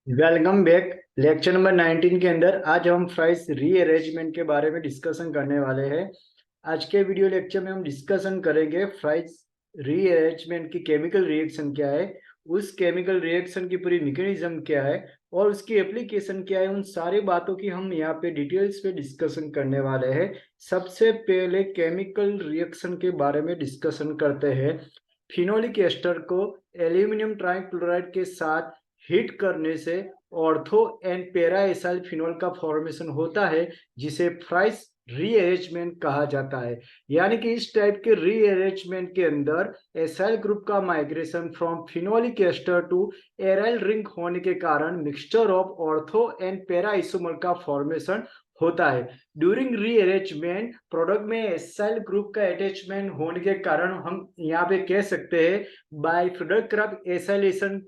Welcome back. Lecture number 19 के अंदर आज हम फ्राइज रीअरेंजमेंट के बारे में डिस्कशन करने वाले हैं। आज के वीडियो लेक्चर में हम डिस्कशन करेंगे फ्राइज रीअरेंजमेंट की केमिकल रिएक्शन क्या है, उस केमिकल रिएक्शन की पूरी मैकेनिज्म क्या है और उसकी एप्लीकेशन क्या है। उन सारी बातों की हम यहाँ पे डिटेल्स पे डिस्कशन करने वाले हैं। सबसे पहले केमिकल रिएक्शन के बारे में डिस्कशन करते हैं। फिनोलिक एस्टर को एल्यूमिनियम ट्राइक्लोराइड के साथ हीट करने से ortho and para acyl phenol का फॉर्मेशन होता है, जिसे फ्राइज रीअरेंजमेंट कहा जाता है। यानी कि इस टाइप के रीअरेंजमेंट के अंदर एसाइल ग्रुप का migration from phenolic ester to aryl ring होने के कारण mixture of ortho and para isomer का फॉर्मेशन होता है। ड्यूरिंग रीअरेंजमेंट प्रोडक्ट में एसाइल ग्रुप का अटैचमेंट होने के कारण हम यहाँ पे कह सकते हैं बाय प्रोडक्ट क्रॉप एसाइलेशन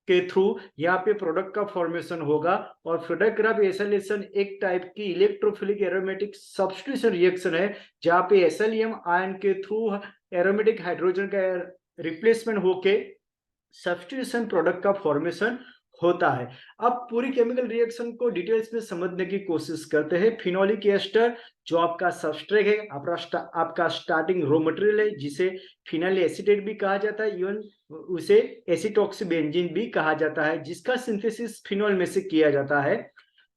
के थ्रू यहाँ पे प्रोडक्ट का फॉर्मेशन होगा। और प्रोडक्ट क्रॉप एसाइलेशन एक टाइप की इलेक्ट्रोफिलिक एरोमेटिक सब्स्टिट्यूशन रिएक्शन है, जहाँ पे एसएलईएम आयन के थ्रू एरोमेटिक हाइड्रोजन का रिप्लेसमेंट होके सब्स्टिट्यूशन प्रोडक्ट का फॉर्मेशन होता है। अब पूरी केमिकल रिएक्शन को डिटेल्स में समझने की कोशिश करते हैं। फिनोलिक एस्टर जो आपका सबस्ट्रेट है, आपका स्टार्टिंग रॉ मटेरियल है, जिसे फिनाइल एसीटेट भी कहा जाता है, इवन उसे एसिटॉक्सीबेंजीन भी कहा जाता है, जिसका सिंथेसिस फिनोल में से किया जाता है।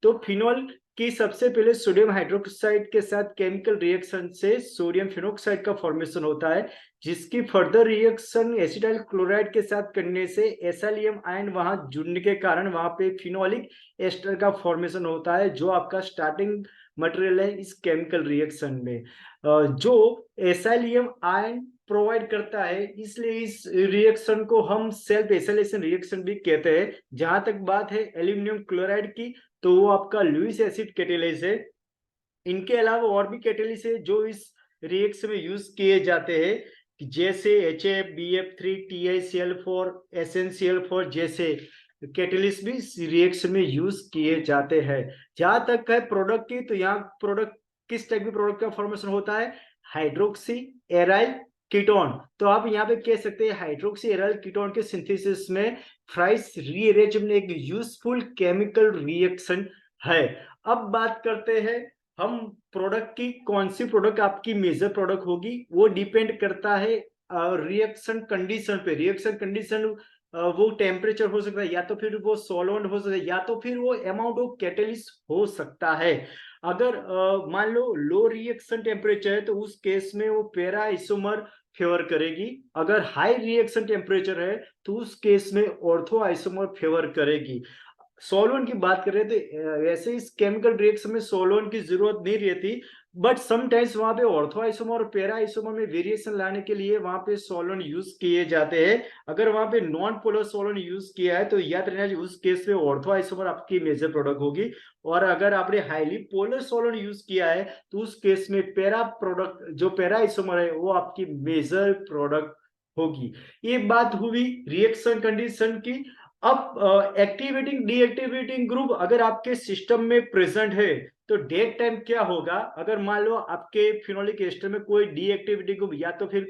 तो फिनोल की सबसे पहले सोडियम हाइड्रोक्साइड के साथ केमिकल रिएक्शन से सोडियम फिनोक्साइड का फॉर्मेशन होता है, जिसकी फर्दर रिएक्शन एसिटाइल क्लोराइड के साथ करने से एसएलईएम आयन वहां जुड़ने के कारण वहां पे फिनोलिक एस्टर का फॉर्मेशन होता है, जो आपका स्टार्टिंग मटेरियल है इस केमिकल रिएक्शन में, जो एसएलईएम आयन प्रोवाइड करता है। इसलिए इस रिएक्शन को हम सेल्फ एसिलेशन रिएक्शन भी कहते हैं। जहां तक बात है एल्यूमिनियम क्लोराइड की, तो वो आपका लुईस एसिड कैटेलिस है। इनके अलावा और भी कैटेलिस है जो इस रिएक्शन में यूज किए जाते हैं, जैसे HF, BF3, TiCl4, SnCl4 जैसे कैटेलिस्ट भी इस रिएक्शन में यूज किए जाते हैं। जहां तक है प्रोडक्ट की, तो यहाँ प्रोडक्ट किस टाइप के प्रोडक्ट का फॉर्मेशन होता है? Hydroxy aryl ketone. तो आप यहाँ पे कह सकते हैं हाइड्रोक्सी एराइल कीटोन के सिंथेसिस में फ्राइज रीअरेंजमेंट एक यूजफुल केमिकल रिएक्शन है। अब बात करते हैं हम प्रोडक्ट की, कौन सी प्रोडक्ट आपकी मेजर प्रोडक्ट होगी, वो डिपेंड करता है रिएक्शन कंडीशन पे। रिएक्शन कंडीशन वो टेम्परेचर हो सकता है, या तो फिर वो सॉल्वेंट हो सकता है, या तो फिर वो अमाउंट ऑफ कैटेलिस्ट हो सकता है। अगर मान लो लो रिएक्शन टेम्परेचर है, तो उस केस में वो पैरा आइसोमर फेवर करेगी। अगर हाई रिएक्शन टेम्परेचर है, तो उस केस में ऑर्थो आइसोमर फेवर करेगी। सोलोन की बात करें तो वैसे इस केमिकल रिएक्शन में सोलोन की जरूरत नहीं रहती, बट समटाइम्स वहां पे ऑर्थो आइसोमर और पैरा आइसोमर में वेरिएशन लाने के लिए वहां पे सोलोन यूज किए जाते हैं। अगर वहां पे नॉन पोलर सोलोन यूज किया है, तो याद रखना चाहिए उस केस में ऑर्थो आइसोमर आपकी मेजर प्रोडक्ट होगी। और अगर आपने हाईली पोलर सोलोन यूज किया है, तो उस केस में पैरा प्रोडक्ट, जो पैरा आइसोमर है, वो आपकी मेजर प्रोडक्ट होगी। ये बात हुई रिएक्शन कंडीशन की। अब एक्टिवेटिंग डीएक्टिवेटिंग ग्रुप अगर आपके सिस्टम में प्रेजेंट है, तो डेट टाइम क्या होगा? अगर मान लो आपके फिनोलिक एस्टर में कोई डीएक्टिवेटिंग ग्रुप या तो फिर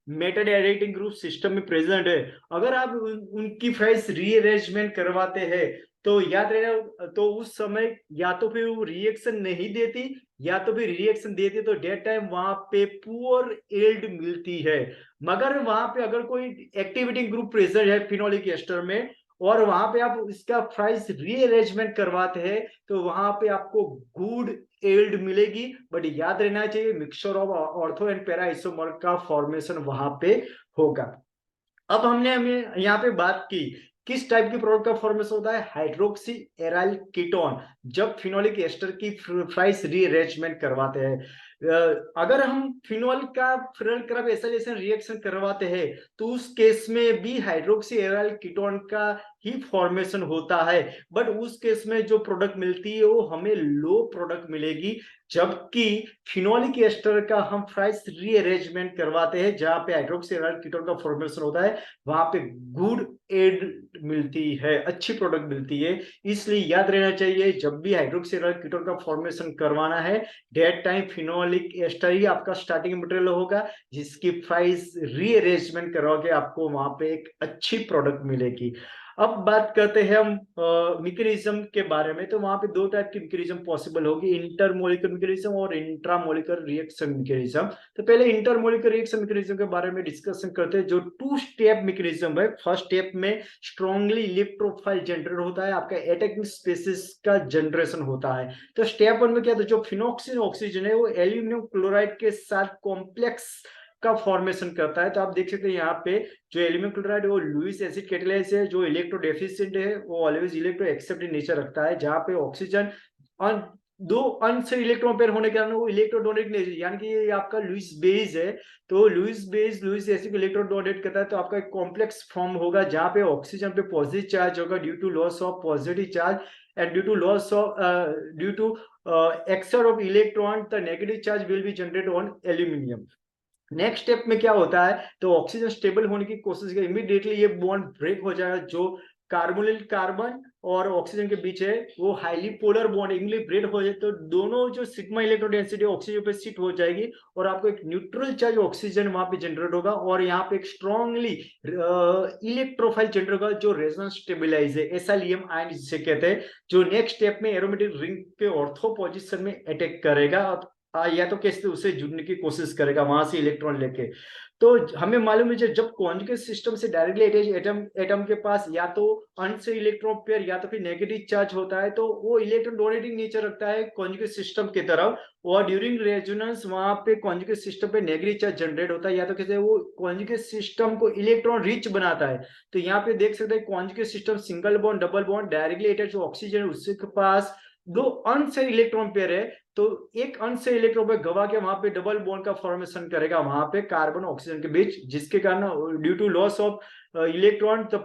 मेटल एडिटिंग ग्रुप सिस्टम में प्रेजेंट है, अगर आप उनकी फ्राइज रीअरेंजमेंट करवाते हैं, तो याद रखना, तो उस समय या तो फिर वो रिएक्शन नहीं देती, या तो फिर रिएक्शन देती, तो डेट टाइम वहां पे पुअर यील्ड मिलती है। मगर वहां पे अगर कोई एक्टिवेटिंग ग्रुप प्रेजेंट है फिनोलिक एस्टर में, और वहां पे आप इसका प्राइस रीअरेंजमेंट करवाते हैं, तो वहां पे आपको गुड एल्ड मिलेगी। बट याद रहना चाहिए mixture of ortho and para isomer का फॉर्मेशन वहां पे होगा। अब हमने हमें यहाँ पे बात की किस टाइप की प्रोडक्ट का फॉर्मेशन होता है? हाइड्रोक्सी एराइल कीटोन, जब फिनोलिक एस्टर की प्राइस रीअरेंजमेंट करवाते हैं। अगर हम फिनोल का फिनोल क्रब एसिलेशन रिएक्शन करवाते हैं, तो उस केस में भी हाइड्रोक्सी एराइल कीटोन का ही फॉर्मेशन होता है। बट उस केस में जो प्रोडक्ट मिलती है वो हमें लो प्रोडक्ट मिलेगी, जबकि फिनोलिक एस्टर का हम प्राइस रीअरेंजमेंट करवाते हैं, जहां पे हाइड्रोक्सी एराइल कीटोन का फॉर्मेशन होता है, वहां पे गुड एड मिलती है, अच्छी प्रोडक्ट मिलती है। इसलिए याद रहना चाहिए जब भी हाइड्रोक्सी एराइल कीटोन का फॉर्मेशन करवाना है, date time phenol phenolic ester ही आपका स्टार्टिंग मटेरियल होगा, जिसकी प्राइस रीअरेंजमेंट करोगे आपको वहां पे एक अच्छी प्रोडक्ट मिलेगी। अब बात करते हैं हम मैकेनिज्म के बारे में। तो वहां पे दो टाइप की मैकेनिज्म पॉसिबल होगी, इंटरमोलिकुलर मैकेनिज्म और इंट्रामोलिकुलर रिएक्शन मैकेनिज्म। तो पहले इंटरमोलिकुलर रिएक्शन मैकेनिज्म के बारे में डिस्कशन करते हैं, जो टू स्टेप मैकेनिज्म है। फर्स्ट स्टेप में स्ट्रांगली इलेक्ट्रोफाइल जनरेट होता है, आपका अटैकिंग स्पीसीज का जनरेशन होता है। तो स्टेप वन में क्या था, जो फिनॉक्सिन ऑक्सीजन है वो एल्यूमिनियम क्लोराइड के साथ कॉम्प्लेक्स का फॉर्मेशन करता है। तो आप देख सकते हैं यहाँ पे जो एल्यूमिनियम क्लोराइड है वो लुईस एसिड कैटालाइज है, जो इलेक्ट्रो डेफिशिएंट है वो ऑलवेज इलेक्ट्रो एक्सेप्टिव नेचर रखता है, जहाँ पे ऑक्सीजन दो अंश से इलेक्ट्रॉन पेयर होने के कारण वो इलेक्ट्रो डोनेट नेचर, यानी कि ये आपका लुईस बेस है। तो लुईस बेस लुईस एसिड को इलेक्ट्रो डोनेट करता है, तो आपका एक कॉम्प्लेक्स फॉर्म होगा जहाँ पे ऑक्सीजन पे पॉजिटिव चार्ज होगा due to loss of positive charge, and due to exchange of electron the negative charge will be generate on aluminium. Next step में क्या होता है, तो ऑक्सीजन स्टेबल होने की कोशिश करें, इमीडिएटली ये बॉन्ड ब्रेक हो जाएगा, जो कार्बोनिल कार्बन और ऑक्सीजन के बीच है वो highly polar bond immediately break हो जाए, तो दोनों जो सिग्मा इलेक्ट्रॉन डेंसिटी ऑक्सीजन पे शिफ्ट हो जाएगी और आपको एक न्यूट्रल चार्ज ऑक्सीजन वहां पे जनरेट होगा, और यहाँ पे एक स्ट्रॉन्गली इलेक्ट्रोफाइल जनरेट होगा जो रेजोनेंस स्टेबलाइज है, एसएलईएम आयन जिसे कहते हैं, जो नेक्स्ट स्टेप में एरोमेटिक रिंग के ऑर्थो पोजीशन में अटैक करेगा या तो कैसे उसे जुड़ने की कोशिश करेगा वहां से इलेक्ट्रॉन लेके। तो हमें मालूम है जब कॉन्जुगेट सिस्टम से डायरेक्टली अटैच एटम के पास या तो अंश से इलेक्ट्रॉन पेयर या तो फिर नेगेटिव चार्ज होता है, तो वो इलेक्ट्रॉन डोनेटिंग नेचर रखता है कॉन्जुगेट सिस्टम की तरफ, और ड्यूरिंग रेजोनेंस वहां पे कॉन्जुगेट सिस्टम पे नेगेटिव चार्ज जनरेट होता है, या तो कैसे वो कॉन्जुगेट सिस्टम को इलेक्ट्रॉन रिच बनाता है। तो यहाँ पे देख सकते हैं conjugate system single bond double bond directly attach oxygen, उसके पास दो अंश से इलेक्ट्रॉन पेयर है, तो एक अंश से इलेक्ट्रॉन पे गवा के वहां पे डबल बॉन्ड का फॉर्मेशन करेगा वहां पे कार्बन ऑक्सीजन के बीच, जिसके कारण due to loss of electron the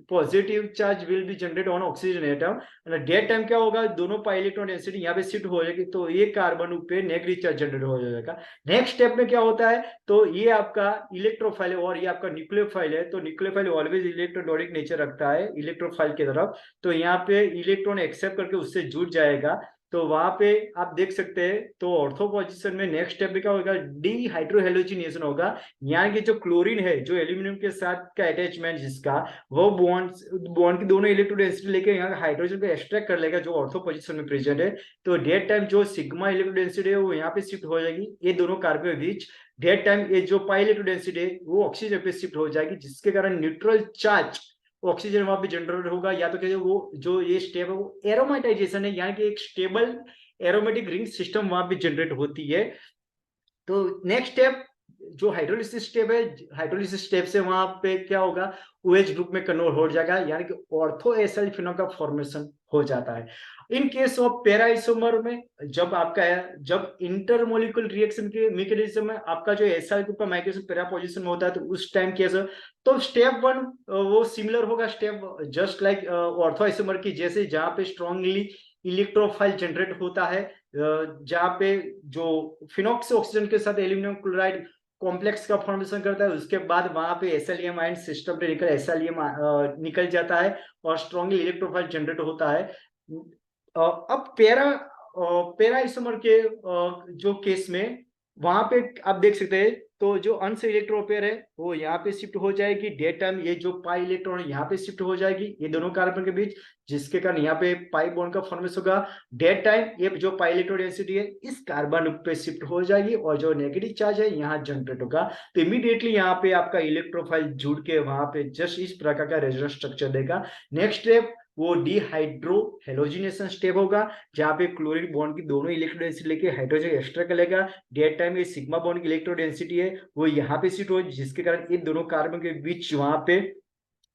positive charge will be generate on oxygen atom, that time क्या होगा, दोनों पाई इलेक्ट्रॉन डेंसिटी यहाँ पे शिफ्ट हो जाएगी, तो ये कार्बन पे नेगेटिव चार्ज जनरेट हो जाएगा। नेक्स्ट स्टेप में क्या होता है, तो ये आपका इलेक्ट्रोफाइल है और ये आपका न्यूक्लियोफाइल है। तो न्यूक्लियोफाइल ऑलवेज इलेक्ट्रोडोनिक नेचर रखता है इलेक्ट्रोफाइल की तरफ, तो यहाँ पे इलेक्ट्रॉन एक्सेप्ट करके उससे जुड़ जाएगा। तो वहां पे आप देख सकते हैं, तो ऑर्थो पोजीशन में नेक्स्ट स्टेप क्या होगा, डीहाइड्रोहेलोजिनेशन होगा, यानी कि जो क्लोरीन है जो एल्यूमिनियम के साथ का अटैचमेंट जिसका, वो बॉन्ड की दोनों इलेक्ट्रो डेंसिटी लेके यहाँ हाइड्रोजन को एक्सट्रैक्ट कर लेगा जो ऑर्थो पोजीशन में प्रेजेंट है। तो डेट टाइम जो सिग्मा इलेक्ट्रो डेंसिटी है वो यहाँ पे शिफ्ट हो जाएगी ये दोनों कार्बन के बीच, डेट टाइम ये जो पाई इलेक्ट्रो डेंसिटी है वो ऑक्सीजन पे शिफ्ट हो जाएगी, जिसके कारण न्यूट्रल चार्ज ऑक्सीजन वहां पे जनरेट होगा, या तो कहते वो जो ये स्टेप है वो एरोमेटाइजेशन है, यानी कि एक स्टेबल एरोमेटिक रिंग सिस्टम वहां पे जनरेट होती है। तो नेक्स्ट स्टेप जो हाइड्रोलिसिस स्टेप है, हाइड्रोलिसिस स्टेप से वहां पे क्या होगा, OH ग्रुप में कन्वर्ट हो जाएगा, यानी कि ऑर्थो एसल फिनोल का फॉर्मेशन हो जाता है। In case of para isomer में जब इंटरमोलिकुलर रिएक्शन के मैकेनिज्म में आपका जो एसल ग्रुप का माइग्रेशन पैरा पोजीशन में होता है, तो उस टाइम कैसे, तो स्टेप वन वो सिमिलर होगा step just like ortho isomer की जैसे, जहां पे स्ट्रांगली इलेक्ट्रोफाइल जनरेट होता है, जहां पे जो फिनॉक्स ऑक्सीजन के साथ एल्यूमिनियम क्लोराइड कॉम्प्लेक्स का फॉर्मेशन करता है, उसके बाद वहां पे एसएलईएम आयन सिस्टम पे निकल एसएलईएम निकल जाता है और स्ट्रांगली इलेक्ट्रोफाइल जनरेट होता है। अब पैरा आइसोमर के जो केस में वहां पे आप देख सकते हैं, तो जो अंश इलेक्ट्रॉन पेयर है वो यहाँ पे शिफ्ट हो जाएगी, डेट टाइम ये जो पाई इलेक्ट्रॉन यहाँ पे शिफ्ट हो जाएगी ये दोनों कार्बन के बीच, जिसके कारण यहाँ पे पाई बॉन्ड का फॉर्मेशन होगा, डेट टाइम ये जो पाई इलेक्ट्रॉन डेंसिटी है इस कार्बन पे शिफ्ट हो जाएगी और जो नेगेटिव चार्ज है यहाँ जनरेट होगा, तो इमीडिएटली यहाँ पे आपका इलेक्ट्रोफाइल जुड़ के वहां पे जस्ट इस प्रकार का रेजोनेंस स्ट्रक्चर देगा। नेक्स्ट स्टेप वो डिहाइड्रो हेलोजिनेशन स्टेप होगा, जहां पे क्लोरीन बॉन्ड की दोनों इलेक्ट्रो डेंसिटी लेके हाइड्रोजन एक्स्ट्रा कर लेगा, डेट टाइम ये सिग्मा बॉन्ड की इलेक्ट्रो डेंसिटी है वो यहाँ पे शिफ्ट हो, जिसके कारण इन दोनों कार्बन के बीच वहां पे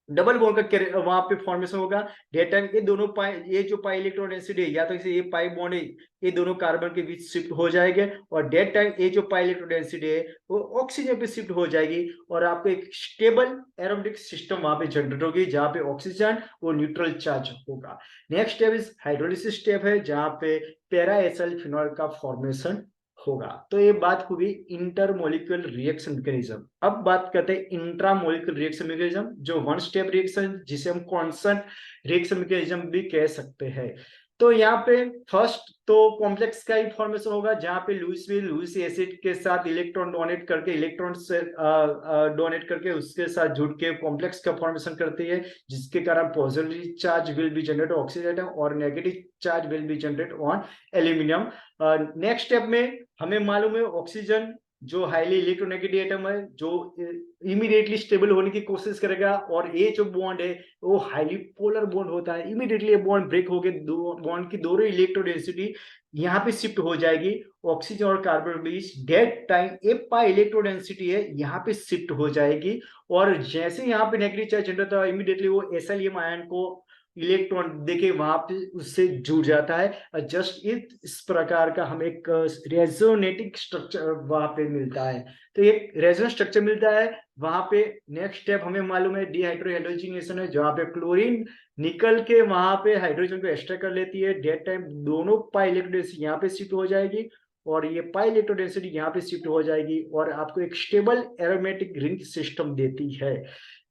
डबल बॉन्ड का वहां पे फॉर्मेशन होगा, डेट टाइम ये दोनों पाई ये जो पाई इलेक्ट्रॉन डेंसिटी है या तो इसे ये पाई बॉन्ड है ये दोनों कार्बन के बीच शिफ्ट हो जाएंगे, और डेट टाइम ये जो पाई इलेक्ट्रॉन डेंसिटी है वो ऑक्सीजन पे शिफ्ट हो जाएगी, और आपको एक स्टेबल एरोमेटिक सिस्टम वहां पे जनरेट होगी जहां पे ऑक्सीजन वो न्यूट्रल चार्ज होगा। Next step is hydrolysis step है, जहां पे पैरा एसाइल फिनॉल का फॉर्मेशन होगा। तो ये बात हुई इंटरमोलिकुलर रिएक्शन मैकेनिज्म। अब बात करते हैं इंट्रामोलिकुलर रिएक्शन मैकेनिज्म, जो वन स्टेप रिएक्शन जिसे हम कांस्टेंट रिएक्शन मैकेनिज्म भी कह सकते हैं। तो यहाँ पे फर्स्ट तो कॉम्प्लेक्स का ही फॉर्मेशन होगा, जहाँ पे लुईस एसिड के साथ इलेक्ट्रॉन डोनेट करके उसके साथ जुड़ के कॉम्प्लेक्स का फॉर्मेशन करती है, जिसके कारण positive charge will be generate oxygen और negative charge will be generate on aluminium. Next step में हमें मालूम है ऑक्सीजन जो हाईली इलेक्ट्रोनेगेटिव एटम है, जो इमीडिएटली स्टेबल होने की कोशिश करेगा, और ये जो बॉन्ड है वो हाईली पोलर बॉन्ड होता है। इमीडिएटली ये बॉन्ड ब्रेक होकर बॉन्ड की दोनों इलेक्ट्रो डेंसिटी यहाँ पे शिफ्ट हो जाएगी ऑक्सीजन और कार्बन बीच। डेट टाइम ए पाई इलेक्ट्रो डेंसिटी है यहाँ पे शिफ्ट हो जाएगी, और जैसे यहाँ पे नेगेटिव चार्ज जनरेट होता है इमीडिएटली वो एसएलएम आयन को इलेक्ट्रॉन देके वहां पे उससे जुड़ जाता है। जस्ट इस प्रकार का हमें एक रेजोनेटिक स्ट्रक्चर वहां पे मिलता है। तो एक रेजोनेंस स्ट्रक्चर मिलता है वहां पे। नेक्स्ट स्टेप हमें मालूम है डिहाइड्रोजनेशन है, जहां पे क्लोरीन निकल के वहां पे हाइड्रोजन को एक्सट्रैक्ट कर लेती है। डेट टाइम दोनों पाई इलेक्ट्रोडेंसिटी यहाँ पे शिफ्ट हो जाएगी, और ये पाई इलेक्ट्रोडेंसिटी यहाँ पे शिफ्ट हो जाएगी, और आपको एक स्टेबल एरोमेटिक रिंग सिस्टम देती है,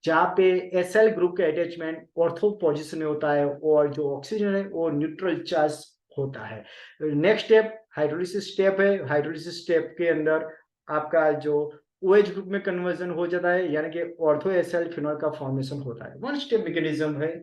जहाँ पे एसएल ग्रुप का अटैचमेंट ऑर्थो पोजीशन में होता है, और जो ऑक्सीजन है वो न्यूट्रल चार्ज होता है। नेक्स्ट स्टेप हाइड्रोलिसिस स्टेप है। हाइड्रोलिसिस स्टेप के अंदर आपका जो OH ग्रुप में कन्वर्जन हो जाता है, यानी कि ऑर्थो एसएल फिनॉल का फॉर्मेशन होता है। वन स्टेप मैकेनिज्म है।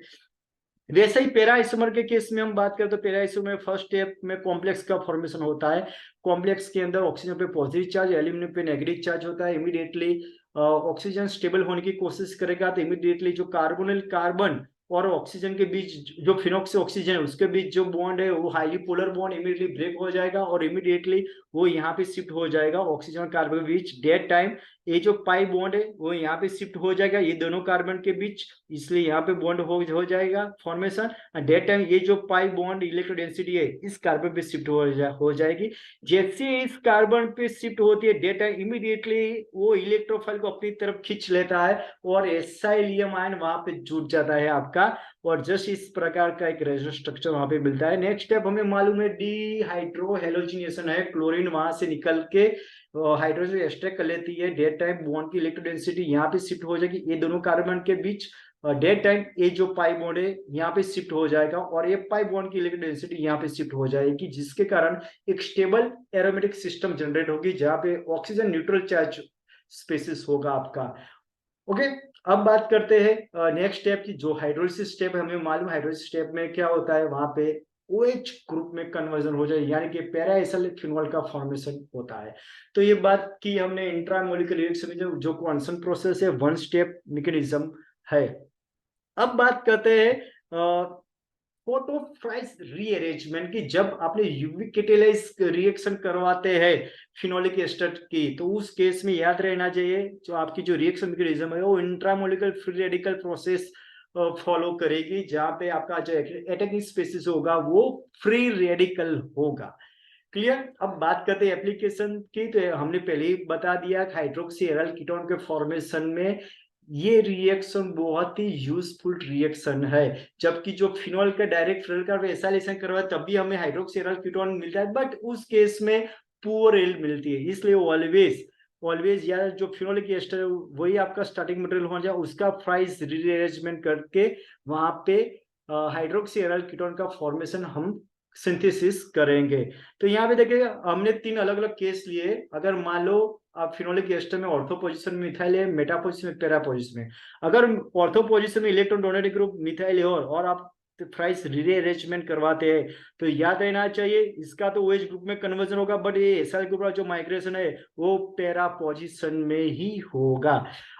वैसे ही पैरा आइसोमर के केस में हम बात करें तो पैरा आइसोमर में फर्स्ट स्टेप में कॉम्प्लेक्स का फॉर्मेशन होता है। कॉम्प्लेक्स के अंदर ऑक्सीजन पे पॉजिटिव चार्ज, एल्यूमिनियम पे नेगेटिव चार्ज होता है। इमीडिएटली ऑक्सीजन स्टेबल होने की कोशिश करेगा तो इमीडिएटली जो कार्बोनिल कार्बन और ऑक्सीजन के बीच जो फिनॉक्सी ऑक्सीजन है उसके बीच जो बॉन्ड है वो highly polar bond immediately break हो जाएगा, और इमीडिएटली वो यहाँ पे शिफ्ट हो जाएगा ऑक्सीजन और कार्बन के बीच। डेट टाइम ये जो पाई बॉन्ड है वो यहाँ पे शिफ्ट हो जाएगा ये दोनों कार्बन के बीच, इसलिए यहाँ पे बॉन्ड हो जाएगा फॉर्मेशन। डेट टाइम ये जो पाई बॉन्ड इलेक्ट्रो डेंसिटी है इस कार्बन पे शिफ्ट हो जाएगी। जैसे इस कार्बन पे शिफ्ट होती है डेट टाइम इमीडिएटली वो इलेक्ट्रोफाइल को अपनी तरफ खींच लेता है, और एसाइलियम आयन वहां पे जुड़ जाता है आपका, और जस्ट इस प्रकार का एक रेजोनेंस स्ट्रक्चर वहां पे मिलता है। नेक्स्ट स्टेप हमें मालूम है डिहाइड्रो हेलोजिनेशन है। क्लोरीन वहां से निकल के हाइड्रोजन एक्सट्रैक्ट कर लेती है। डेट टाइम बॉन्ड की इलेक्ट्रो डेंसिटी यहाँ पे शिफ्ट हो जाएगी ये दोनों कार्बन के बीच। डेट टाइम ये जो पाई बॉन्ड है यहाँ पे शिफ्ट हो जाएगा, और ये पाई बॉन्ड की इलेक्ट्रो डेंसिटी यहाँ पे शिफ्ट हो जाएगी, जिसके कारण एक स्टेबल एरोमेटिक सिस्टम जनरेट होगी, जहाँ पे ऑक्सीजन न्यूट्रल चार्ज स्पेसिस होगा आपका। ओके, अब बात करते हैं नेक्स्ट स्टेप की। जो हाइड्रोलिसिस स्टेप है हमें मालूम, हाइड्रोलिसिस स्टेप में क्या होता है, वहां पे OH ग्रुप में कन्वर्जन हो जाए, यानी कि पैरा एसल फिनॉल का फॉर्मेशन होता है। तो ये बात की हमने इंट्रामोलिकुलर रिएक्शन में जो कॉन्सन प्रोसेस है, वन स्टेप मैकेनिज्म है। अब बात करते हैं फोटोफ्राइज रीअरेंजमेंट की। जब आपने यूवी कैटालाइज रिएक्शन करवाते हैं फिनोलिक एस्टर की, तो उस केस में याद रहना चाहिए जो आपकी जो रिएक्शन मैकेनिज्म है वो intramolecular free radical process follow करेगी, जहां पे आपका जो अटैकिंग स्पेसिस होगा वो फ्री रेडिकल होगा। क्लियर। अब बात करते हैं एप्लीकेशन की, तो हमने पहले ही बता दिया हाइड्रोक्सी एरल कीटोन के फॉर्मेशन में ये रिएक्शन बहुत ही यूजफुल रिएक्शन है। जबकि जो फिनॉल का डायरेक्ट फिनॉल का एसाइलेशन करवाए तब भी हमें हाइड्रोक्सी एरल कीटोन मिलता है, बट उस केस में पुअर एल मिलती है, इसलिए ऑलवेज ऑलवेज या जो फिनोलिक एस्टर है वही आपका स्टार्टिंग मटेरियल हो जाए, उसका प्राइस रीअरेंजमेंट करके वहां पे हाइड्रोक्सी एरल कीटोन का फॉर्मेशन हम सिंथेसिस करेंगे। तो यहाँ पे देखिए हमने 3 अलग अलग केस लिए। अगर मान लो आप फिनोलिक एस्टर में ऑर्थो पोजीशन में मिथाइल है, मेटा पोजीशन में पैरा पोजीशन में। अगर ऑर्थो पोजीशन में इलेक्ट्रॉन डोनेटिंग ग्रुप मिथाइल है और आप प्राइस रीअरेंजमेंट करवाते हैं, तो याद रहना चाहिए इसका तो OH ग्रुप में कन्वर्जन होगा, बट ये एसएल ग्रुप का जो माइग्रेशन है वो पैरा पोजीशन में ही होगा।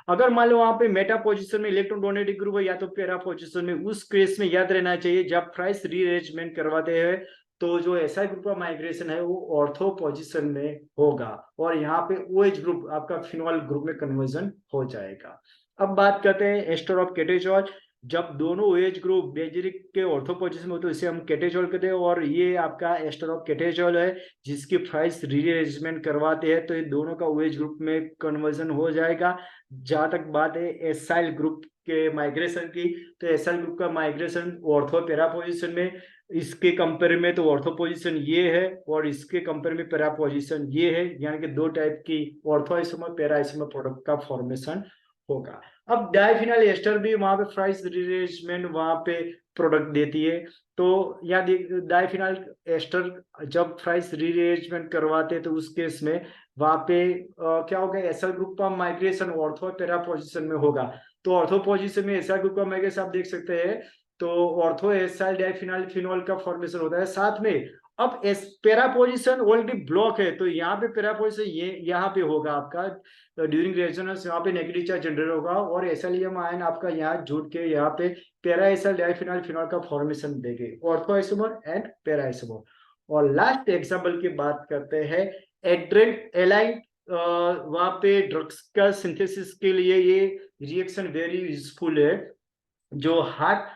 अगर मान लो वहां पे मेटा पोजीशन में इलेक्ट्रॉन डोनेटिंग ग्रुप है या तो पैरा पोजीशन में, उस केस में याद रहना चाहिए जब प्राइस रीअरेंजमेंट करवाते हैं तो जो एसआई ग्रुप का माइग्रेशन है वो ऑर्थो पोजीशन में होगा, और यहाँ पे OH ग्रुप आपका फिनॉल ग्रुप में कन्वर्जन हो जाएगा। अब बात करते हैं एस्टर ऑफ केटेजॉल। जब दोनों OH ग्रुप बेंजीनिक के ऑर्थो पोजीशन में होते हैं इसे हम केटेजॉल कहते हैं, और ये आपका एस्टर ऑफ केटेजॉल है जिसकी प्राइस रीअरेंजमेंट करवाते हैं तो ये दोनों का OH ग्रुप में कन्वर्जन हो जाएगा। जहां तक बात है एसाइल ग्रुप के माइग्रेशन की, तो एसाइल ग्रुप का माइग्रेशन ऑर्थो पैरा पोजीशन में, इसके कंपेयर में तो ऑर्थो पोजीशन ये है और इसके कंपेयर में पैरा पोजीशन ये है, यानी कि 2 टाइप की ortho isomer para isomer product का फॉर्मेशन होगा। अब डाइफिनाइल एस्टर भी वहां पे फ्राइज रीअरेंजमेंट वहां पे प्रोडक्ट देती है। तो यहाँ देख डाइफिनाइल एस्टर जब फ्राइज रीअरेंजमेंट करवाते हैं तो उस केस में वहां पे क्या होगा, एसएल ग्रुप का माइग्रेशन ऑर्थो पैरा पोजिशन में होगा। तो ऑर्थो पोजिशन में एसएल ग्रुप का माइग्रेशन आप देख सकते हैं। तो ऑर्थो एसाइल डाइफिनाइल फिनोल का फॉर्मेशन होता है साथ में। अब S para position already block है, तो यहाँ पे पैरा पोजिशन ये यहाँ पे होगा आपका ड्यूरिंग रेजोनेंस, यहाँ पे नेगेटिव चार्ज जनरेट होगा और एसएलईएम आयन आपका यहाँ जुड़ के यहाँ पे पैरा एसाइल डाइफिनाइल फिनोल का फॉर्मेशन देंगे, ortho isomer and para isomer. और लास्ट एग्जाम्पल की बात करते हैं एड्रेन एलाइन। वहां पे ड्रग्स का सिंथेसिस के लिए ये रिएक्शन वेरी यूजफुल है, जो हार्ट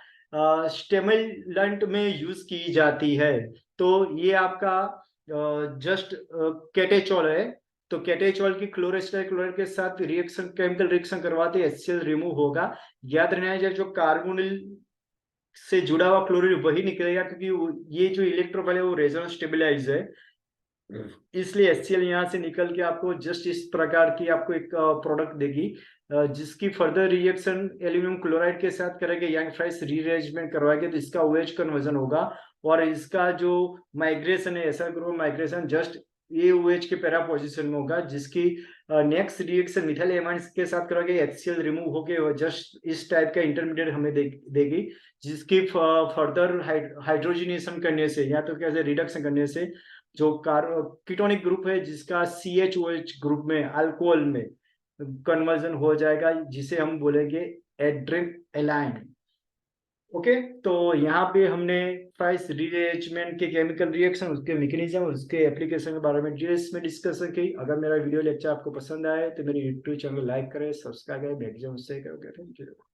स्टिमुलेंट में यूज की जाती है। तो ये आपका जस्ट केटेचोल है। तो केटेचोल की क्लोरेस्टाइल क्लोराइड के साथ रिएक्शन, केमिकल रिएक्शन करवाते HCl रिमूव होगा। याद रखना है जो कार्बोनिल से जुड़ा हुआ क्लोरीन वही निकलेगा, क्योंकि ये जो इलेक्ट्रोफाइल है वो रेजोनेंस स्टेबलाइज है, इसलिए HCl यहाँ से निकल के आपको जस्ट इस प्रकार की आपको एक प्रोडक्ट देगी, जिसकी फर्दर रिएक्शन एल्यूमिनियम क्लोराइड के साथ करेंगे यंग फ्राइज रीअरेंजमेंट करवाएंगे तो इसका OH कन्वर्जन होगा। और इसका जो माइग्रेशन है, ऐसा ग्रुप माइग्रेशन जस्ट ये OH के पैरा पोजिशन में होगा, जिसकी नेक्स्ट रिएक्शन मिथाइल एमाइड्स के साथ करोगे HCl रिमूव होके जस्ट इस टाइप का इंटरमीडिएट हमें देगी, जिसकी फर्दर हाइड्रोजनेशन करने से या तो कैसे रिडक्शन करने से जो कीटोनिक ग्रुप है जिसका CHOH ग्रुप में अल्कोहल में कन्वर्जन हो जाएगा, जिसे हम बोलेंगे एड्रेन एलाइन। ओके, तो यहाँ पे हमने फ्राइज रीअरेंजमेंट के केमिकल रिएक्शन, उसके मैकेनिज्म, उसके एप्लीकेशन के बारे में डिटेल्स में डिस्कशन की। अगर मेरा वीडियो लेक्चर आपको पसंद आए तो मेरे यूट्यूब चैनल को लाइक करें, सब्सक्राइब करें, मैक्सिमम शेयर करें। Thank you.